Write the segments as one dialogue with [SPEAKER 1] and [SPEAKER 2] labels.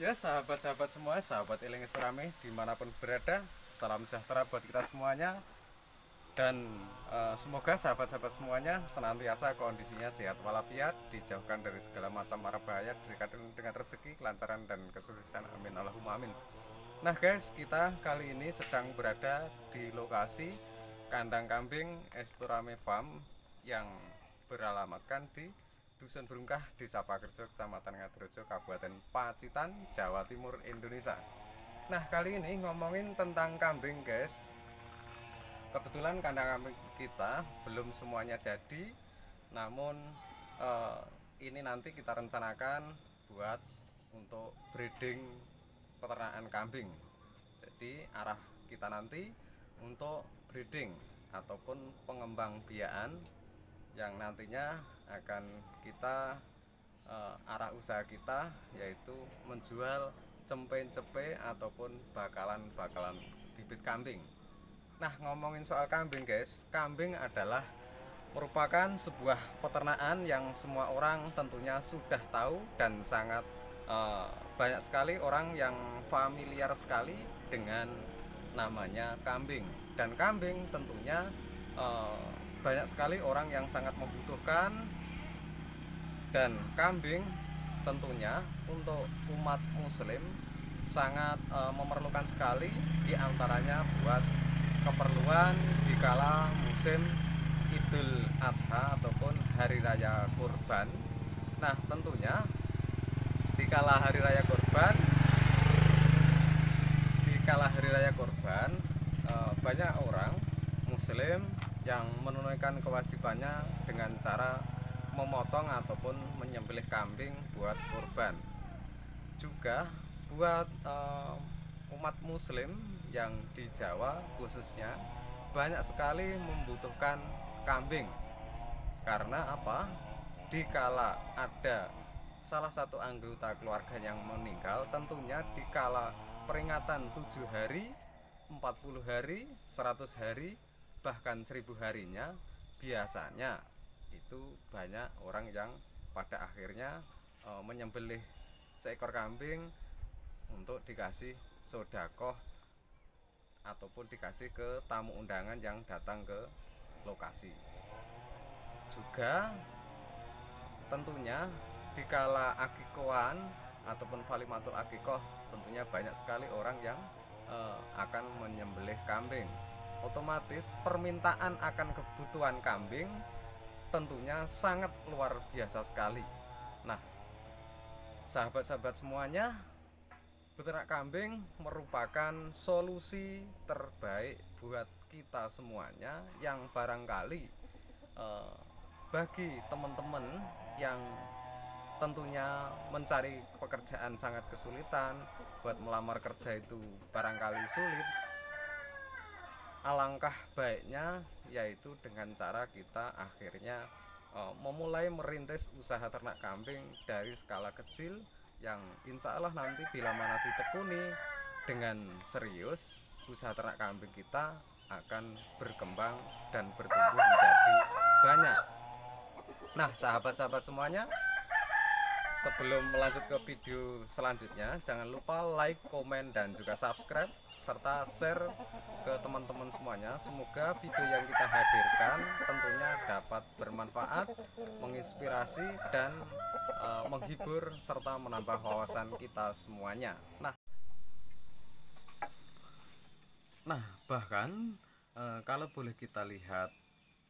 [SPEAKER 1] Ya sahabat-sahabat semua, sahabat Eling Rame dimanapun berada, salam sejahtera buat kita semuanya. Dan semoga sahabat-sahabat semuanya senantiasa kondisinya sehat walafiat, dijauhkan dari segala macam mara bahaya, diberikan dengan rezeki, kelancaran dan kesuksesan, amin Allahumma amin. Nah guys, kita kali ini sedang berada di lokasi kandang kambing Esturame Farm yang beralamatkan di Dusun Brungkah, Desa Pakerjo, Kecamatan Ngadirejo, Kabupaten Pacitan, Jawa Timur, Indonesia. Nah kali ini ngomongin tentang kambing guys. Kebetulan kandang kambing kita belum semuanya jadi, namun ini nanti kita rencanakan buat untuk breeding peternakan kambing. Jadi arah kita nanti untuk breeding ataupun pengembang biakan yang nantinya akan kita arah usaha kita yaitu menjual cempe-cepe ataupun bakalan bibit kambing. Nah ngomongin soal kambing guys, kambing adalah merupakan sebuah peternakan yang semua orang tentunya sudah tahu dan sangat banyak sekali orang yang familiar sekali dengan namanya kambing. Dan kambing tentunya banyak sekali orang yang sangat membutuhkan, dan kambing tentunya untuk umat muslim sangat memerlukan sekali, diantaranya buat keperluan dikala musim Idul Adha ataupun Hari Raya Kurban. Nah tentunya dikala Hari Raya Kurban banyak orang muslim yang menunaikan kewajibannya dengan cara memotong ataupun menyembelih kambing buat kurban. Juga buat umat muslim yang di Jawa khususnya banyak sekali membutuhkan kambing. Karena apa? Dikala ada salah satu anggota keluarga yang meninggal, tentunya dikala peringatan 7 hari, 40 hari, 100 hari, bahkan 1000 harinya, biasanya itu banyak orang yang pada akhirnya menyembelih seekor kambing untuk dikasih sodakoh ataupun dikasih ke tamu undangan yang datang ke lokasi. Juga tentunya dikala akikohan ataupun valimatul akikoh, tentunya banyak sekali orang yang akan menyembelih kambing. Otomatis permintaan akan kebutuhan kambing tentunya sangat luar biasa sekali. Nah sahabat-sahabat semuanya, beternak kambing merupakan solusi terbaik buat kita semuanya yang barangkali bagi teman-teman yang tentunya mencari pekerjaan sangat kesulitan, buat melamar kerja itu barangkali sulit. Alangkah baiknya yaitu dengan cara kita akhirnya memulai merintis usaha ternak kambing dari skala kecil yang insya Allah nanti bila mana ditekuni dengan serius, usaha ternak kambing kita akan berkembang dan bertumbuh menjadi banyak. Nah sahabat-sahabat semuanya, sebelum melanjut ke video selanjutnya, jangan lupa like, komen, dan juga subscribe serta share ke teman-teman semuanya. Semoga video yang kita hadirkan tentunya dapat bermanfaat, menginspirasi, dan menghibur serta menambah wawasan kita semuanya. Nah bahkan kalau boleh kita lihat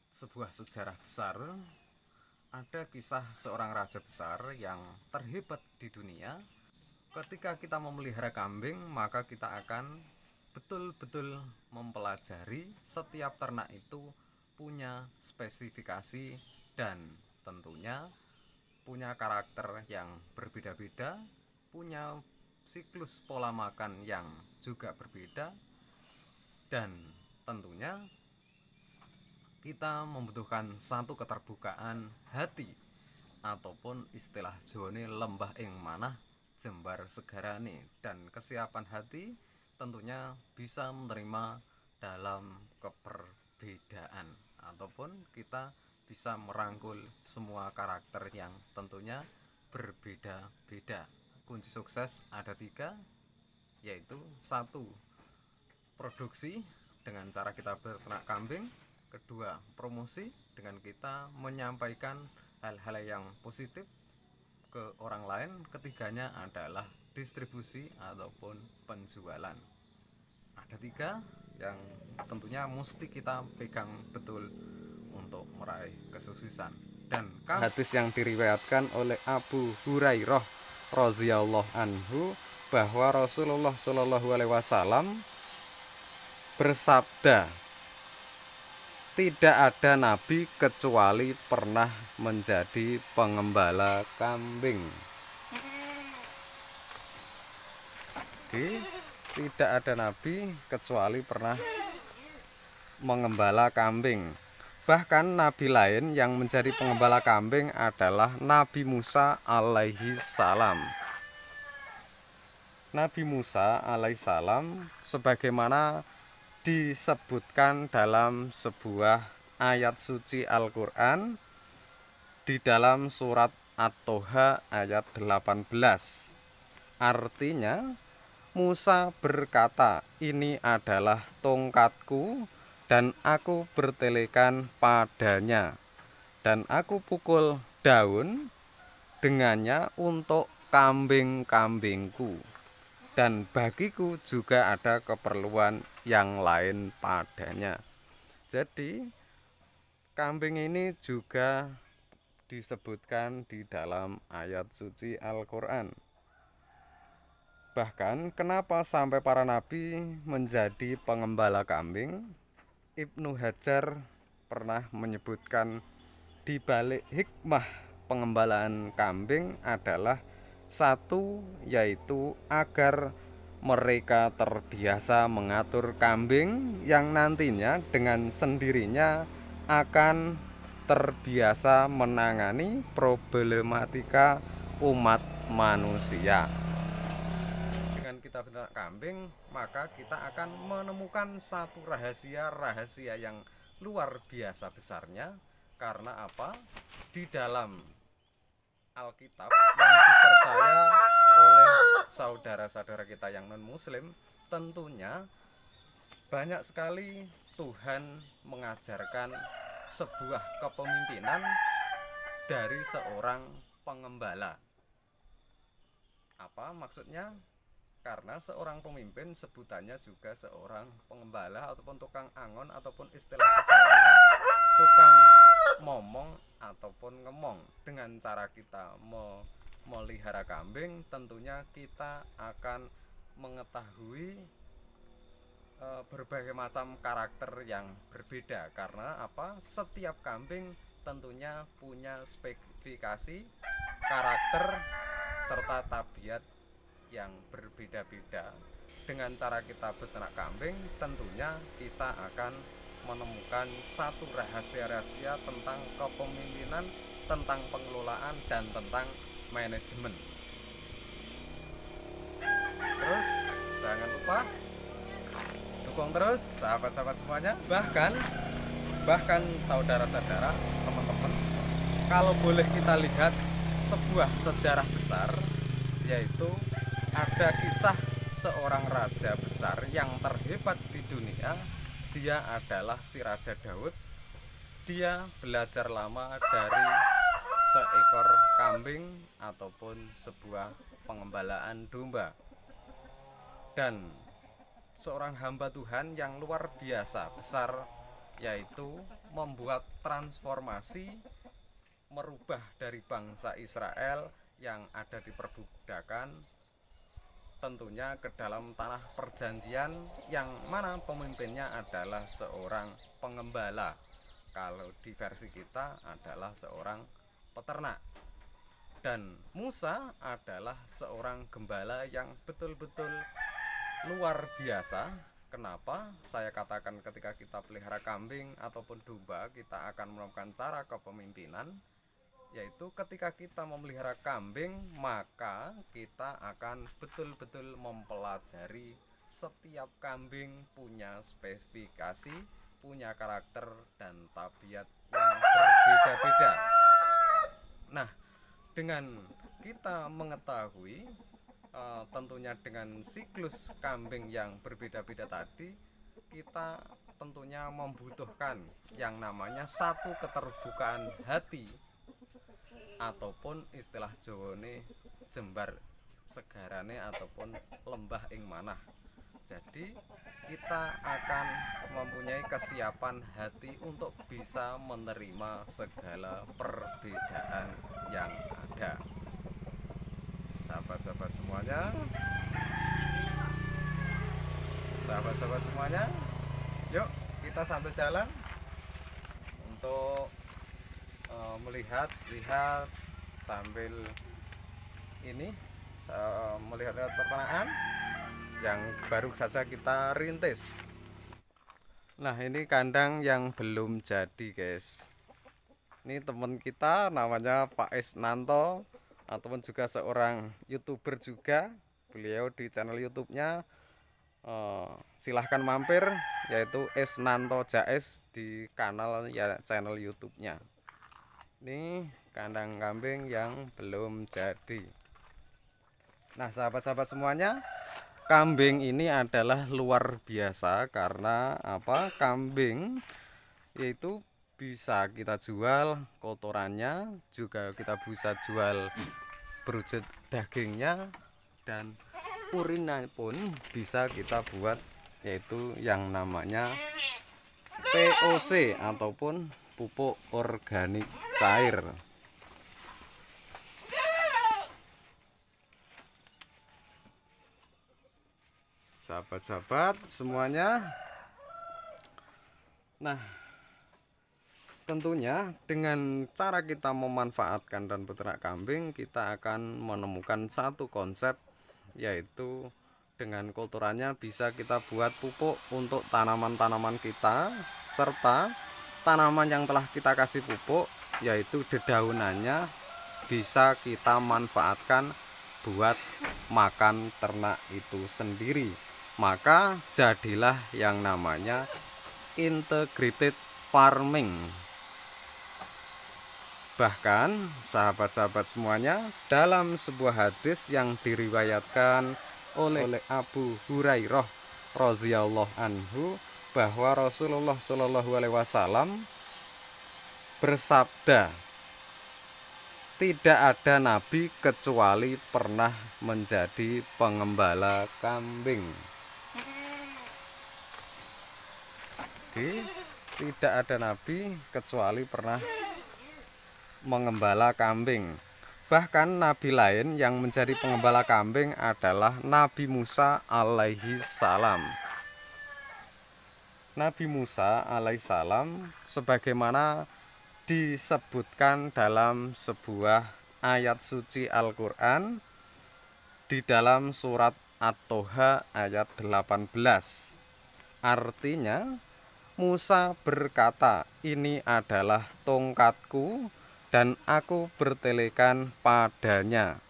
[SPEAKER 1] sebuah sejarah besar, ada kisah seorang raja besar yang terhebat di dunia. Ketika kita memelihara kambing, maka kita akan betul-betul mempelajari setiap ternak itu punya spesifikasi dan tentunya punya karakter yang berbeda-beda, punya siklus pola makan yang juga berbeda, dan tentunya kita membutuhkan satu keterbukaan hati ataupun istilah Jawane lembah ing manah jembar segarane, dan kesiapan hati tentunya bisa menerima dalam keperbedaan ataupun kita bisa merangkul semua karakter yang tentunya berbeda-beda. kunci sukses ada 3, yaitu 1, produksi dengan cara kita beternak kambing. Kedua, promosi dengan kita menyampaikan hal-hal yang positif ke orang lain. Ketiganya adalah distribusi ataupun penjualan. Ada 3 yang tentunya mesti kita pegang betul untuk meraih kesuksesan. Dan hadis yang diriwayatkan oleh Abu Hurairah radhiyallahu anhu bahwa Rasulullah Shallallahu alaihi wasallam bersabda, tidak ada nabi kecuali pernah menjadi pengembala kambing. Jadi, tidak ada nabi kecuali pernah mengembala kambing. Bahkan nabi lain yang menjadi pengembala kambing adalah Nabi Musa alaihi salam. Nabi Musa alaihissalam sebagaimana disebutkan dalam sebuah ayat suci Al-Quran di dalam surat At-Toha ayat 18. Artinya, Musa berkata, ini adalah tongkatku dan aku bertelekan padanya, dan aku pukul daun dengannya untuk kambing-kambingku, dan bagiku juga ada keperluan yang lain padanya. Jadi kambing ini juga disebutkan di dalam ayat suci Al-Quran. Bahkan kenapa sampai para nabi menjadi pengembala kambing? Ibnu Hajar pernah menyebutkan di balik hikmah pengembalaan kambing adalah 1, yaitu agar mereka terbiasa mengatur kambing yang nantinya dengan sendirinya akan terbiasa menangani problematika umat manusia. Dengan kita beternak kambing, maka kita akan menemukan satu rahasia yang luar biasa besarnya. Karena apa? Di dalam Alkitab yang dipercaya oleh saudara-saudara kita yang non-muslim, tentunya banyak sekali Tuhan mengajarkan sebuah kepemimpinan dari seorang pengembala. Apa maksudnya? Karena seorang pemimpin sebutannya juga seorang pengembala ataupun tukang angon, ataupun istilah Jawanya tukang momong ataupun ngemong. Dengan cara kita melihara kambing, tentunya kita akan mengetahui berbagai macam karakter yang berbeda. Karena apa? Setiap kambing tentunya punya spesifikasi karakter serta tabiat yang berbeda-beda. Dengan cara kita beternak kambing, tentunya kita akan menemukan satu rahasia-rahasia tentang kepemimpinan, tentang pengelolaan, dan tentang manajemen. Terus jangan lupa dukung terus sahabat-sahabat semuanya. Bahkan saudara-saudara, teman-teman, kalau boleh kita lihat sebuah sejarah besar, yaitu ada kisah seorang raja besar yang terhebat di dunia. Dia adalah si Raja Daud. Dia belajar lama dari seekor kambing ataupun sebuah pengembalaan domba. Dan seorang hamba Tuhan yang luar biasa besar, yaitu membuat transformasi, merubah dari bangsa Israel yang ada di perbudakan tentunya ke dalam tanah perjanjian, yang mana pemimpinnya adalah seorang pengembala. Kalau di versi kita adalah seorang peternak. Dan Musa adalah seorang gembala yang betul-betul luar biasa. Kenapa saya katakan ketika kita pelihara kambing ataupun domba, kita akan menemukan cara kepemimpinan, yaitu ketika kita memelihara kambing, maka kita akan betul-betul mempelajari setiap kambing punya spesifikasi, punya karakter dan tabiat yang berbeda-beda. Nah, dengan kita mengetahui tentunya dengan siklus kambing yang berbeda-beda tadi, kita tentunya membutuhkan yang namanya satu keterbukaan hati, ataupun istilah Jawane jembar segarane ataupun lembah ing manah. Jadi kita akan mempunyai kesiapan hati untuk bisa menerima segala perbedaan yang ada. Sahabat-sahabat semuanya, yuk kita sambil jalan untuk melihat sambil ini melihat peternakan yang baru saja kita rintis. Nah, ini kandang yang belum jadi, guys. Ini teman kita namanya Pak Esnanto, ataupun juga seorang YouTuber juga. Beliau di channel YouTube-nya silahkan mampir, yaitu Esnanto Jais di channel YouTube-nya. Ini kandang kambing yang belum jadi. Nah, sahabat-sahabat semuanya, kambing ini adalah luar biasa karena apa? Kambing yaitu bisa kita jual kotorannya, juga kita bisa jual berwujud dagingnya, dan urinnya pun bisa kita buat, yaitu yang namanya POC ataupun pupuk organik cair. Sahabat-sahabat semuanya, nah tentunya dengan cara kita memanfaatkan dan beternak kambing, kita akan menemukan satu konsep, yaitu dengan kotorannya bisa kita buat pupuk untuk tanaman-tanaman kita, serta tanaman yang telah kita kasih pupuk, yaitu dedaunannya, bisa kita manfaatkan buat makan ternak itu sendiri. Maka jadilah yang namanya integrated farming. Bahkan sahabat-sahabat semuanya, dalam sebuah hadis yang diriwayatkan oleh Abu Hurairah radhiyallahu anhu, bahwa Rasulullah Shallallahu alaihi wasallam bersabda, tidak ada nabi kecuali pernah menjadi pengembala kambing. Jadi tidak ada nabi kecuali pernah mengembala kambing. Bahkan nabi lain yang menjadi pengembala kambing adalah Nabi Musa alaihi salam. Nabi Musa alaihissalam sebagaimana disebutkan dalam sebuah ayat suci Al-Quran di dalam surat At-Toha ayat 18. Artinya, Musa berkata, ini adalah tongkatku dan aku bertelekan padanya,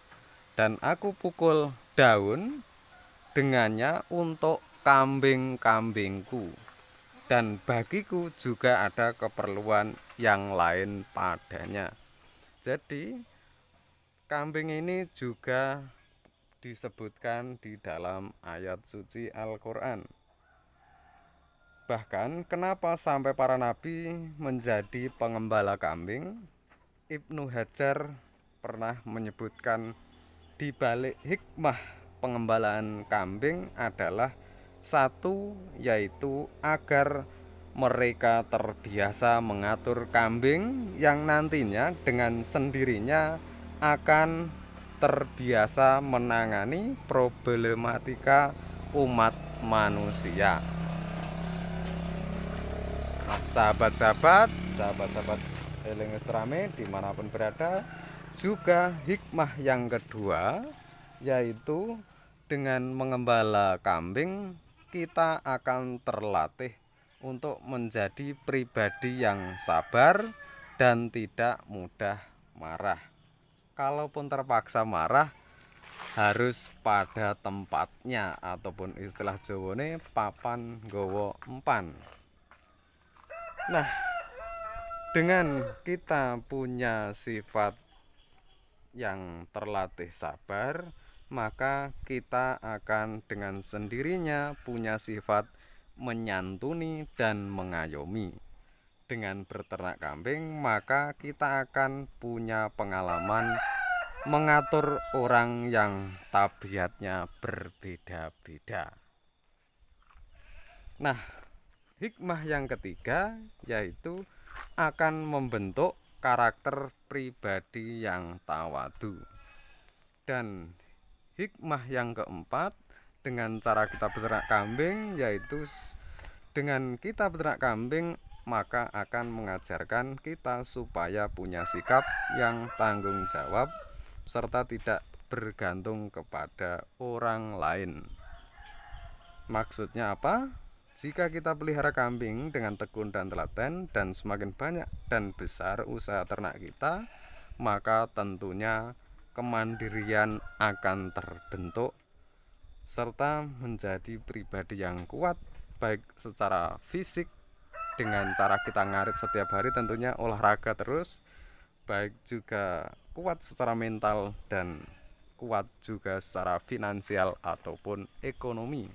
[SPEAKER 1] dan aku pukul daun dengannya untuk kambing-kambingku, dan bagiku juga ada keperluan yang lain padanya. Jadi kambing ini juga disebutkan di dalam ayat suci Al-Quran. Bahkan kenapa sampai para nabi menjadi pengembala kambing? Ibnu Hajar pernah menyebutkan di balik hikmah pengembalaan kambing adalah satu, yaitu agar mereka terbiasa mengatur kambing yang nantinya dengan sendirinya akan terbiasa menangani problematika umat manusia. Nah, sahabat-sahabat Eling Estrame dimanapun berada, juga hikmah yang kedua, yaitu dengan mengembala kambing kita akan terlatih untuk menjadi pribadi yang sabar dan tidak mudah marah. Kalaupun terpaksa marah, harus pada tempatnya, ataupun istilah Jawane papan nggawa empan. Nah, dengan kita punya sifat yang terlatih sabar, maka kita akan dengan sendirinya punya sifat menyantuni dan mengayomi. Dengan berternak kambing, maka kita akan punya pengalaman mengatur orang yang tabiatnya berbeda-beda. Nah, hikmah yang ketiga yaitu akan membentuk karakter pribadi yang tawadu. Dan hikmah yang keempat, dengan cara kita beternak kambing yaitu dengan kita beternak kambing maka akan mengajarkan kita supaya punya sikap yang tanggung jawab serta tidak bergantung kepada orang lain. Maksudnya apa? Jika kita pelihara kambing dengan tekun dan telaten dan semakin banyak dan besar usaha ternak kita, maka tentunya kemandirian akan terbentuk serta menjadi pribadi yang kuat baik secara fisik dengan cara kita ngarit setiap hari, tentunya olahraga terus, baik juga kuat secara mental dan kuat juga secara finansial ataupun ekonomi.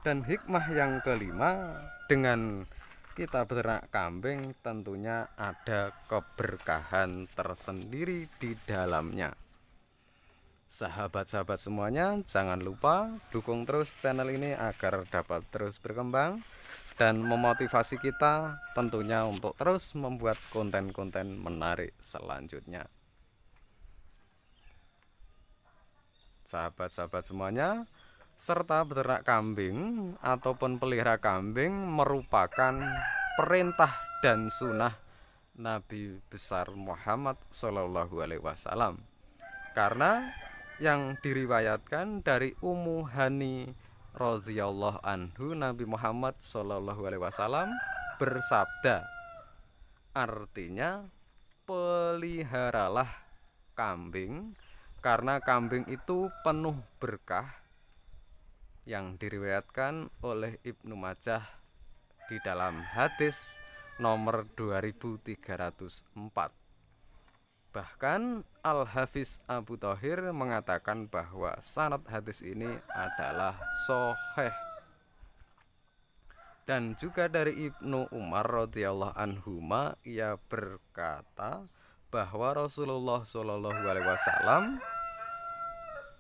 [SPEAKER 1] Dan hikmah yang kelima, dengan kita beternak kambing tentunya ada keberkahan tersendiri di dalamnya. Sahabat-sahabat semuanya, jangan lupa dukung terus channel ini agar dapat terus berkembang dan memotivasi kita tentunya untuk terus membuat konten-konten menarik selanjutnya. Sahabat-sahabat semuanya, serta beternak kambing ataupun pelihara kambing merupakan perintah dan sunnah Nabi besar Muhammad Shallallahu Alaihi Wasallam. Karena yang diriwayatkan dari Ummu Hani radhiyallahu anhu, Nabi Muhammad Shallallahu Alaihi Wasallam bersabda, artinya peliharalah kambing karena kambing itu penuh berkah, yang diriwayatkan oleh Ibnu Majah di dalam hadis nomor 2304. Bahkan Al-Hafiz Abu Thahir mengatakan bahwa sanad hadis ini adalah sahih. Dan juga dari Ibnu Umar radhiyallahu anhuma, ia berkata bahwa Rasulullah Shallallahu Alaihi Wasallam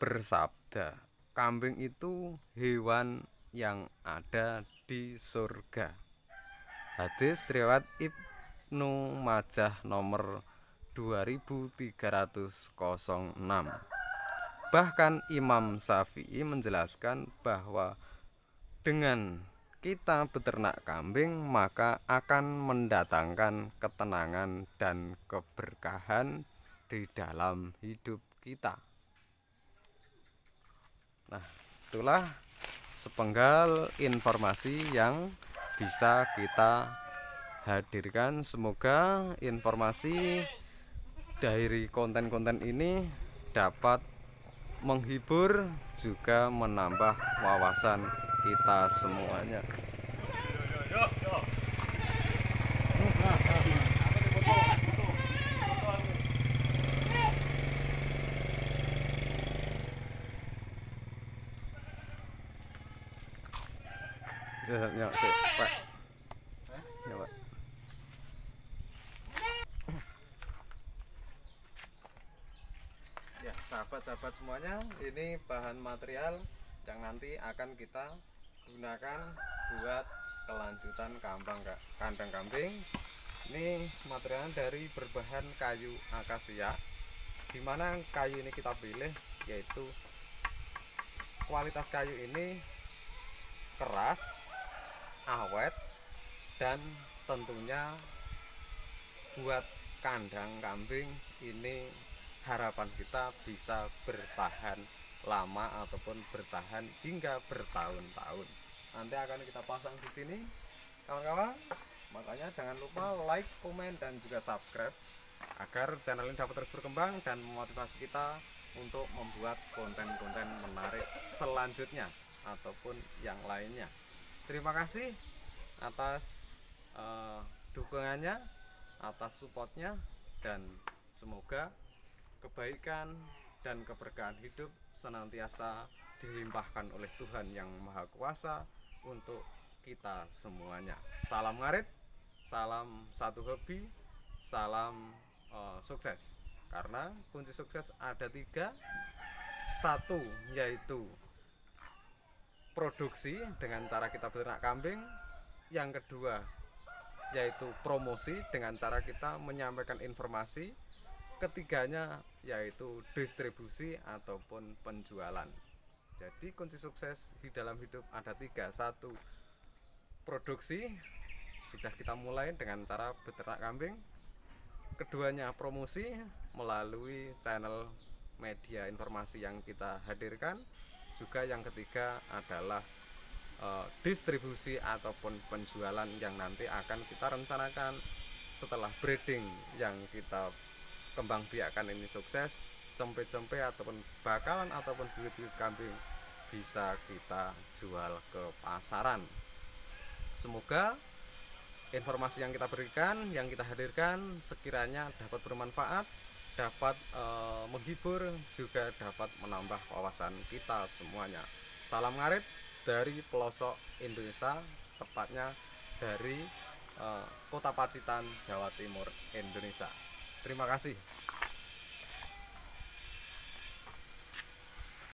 [SPEAKER 1] bersabda, kambing itu hewan yang ada di surga. Hadis riwayat Ibnu Majah nomor 2306. Bahkan Imam Syafi'i menjelaskan bahwa dengan kita beternak kambing maka akan mendatangkan ketenangan dan keberkahan di dalam hidup kita. Nah, itulah sepenggal informasi yang bisa kita hadirkan. Semoga informasi dari konten-konten ini dapat menghibur juga menambah wawasan kita semuanya. Ya, sahabat-sahabat semuanya, ini bahan material yang nanti akan kita gunakan buat kelanjutan kandang kambing. Ini material dari berbahan kayu akasia, dimana kayu ini kita pilih yaitu kualitas kayu ini keras, awet, dan tentunya buat kandang kambing ini harapan kita bisa bertahan lama ataupun bertahan hingga bertahun-tahun. Nanti akan kita pasang di sini, kawan-kawan. Makanya jangan lupa like, komen, dan juga subscribe agar channel ini dapat terus berkembang dan memotivasi kita untuk membuat konten-konten menarik selanjutnya ataupun yang lainnya. Terima kasih atas dukungannya, atas supportnya, dan semoga kebaikan dan keberkahan hidup senantiasa dilimpahkan oleh Tuhan yang Maha Kuasa untuk kita semuanya. Salam ngarit, salam satu hobi, salam sukses. Karena kunci sukses ada 3. Satu yaitu produksi dengan cara kita beternak kambing. Yang kedua yaitu promosi dengan cara kita menyampaikan informasi. Ketiganya yaitu distribusi ataupun penjualan. Jadi kunci sukses di dalam hidup ada 3. Satu, produksi, sudah kita mulai dengan cara beternak kambing. Keduanya promosi melalui channel media informasi yang kita hadirkan. Juga yang ketiga adalah distribusi ataupun penjualan yang nanti akan kita rencanakan setelah breeding yang kita kembang biakan ini sukses. Cempe-cempe ataupun bakalan ataupun bibit-bibit kambing bisa kita jual ke pasaran. Semoga informasi yang kita berikan, yang kita hadirkan sekiranya dapat bermanfaat, dapat menghibur, juga dapat menambah wawasan kita semuanya. Salam ngarit dari pelosok Indonesia, tepatnya dari Kota Pacitan, Jawa Timur, Indonesia. Terima kasih.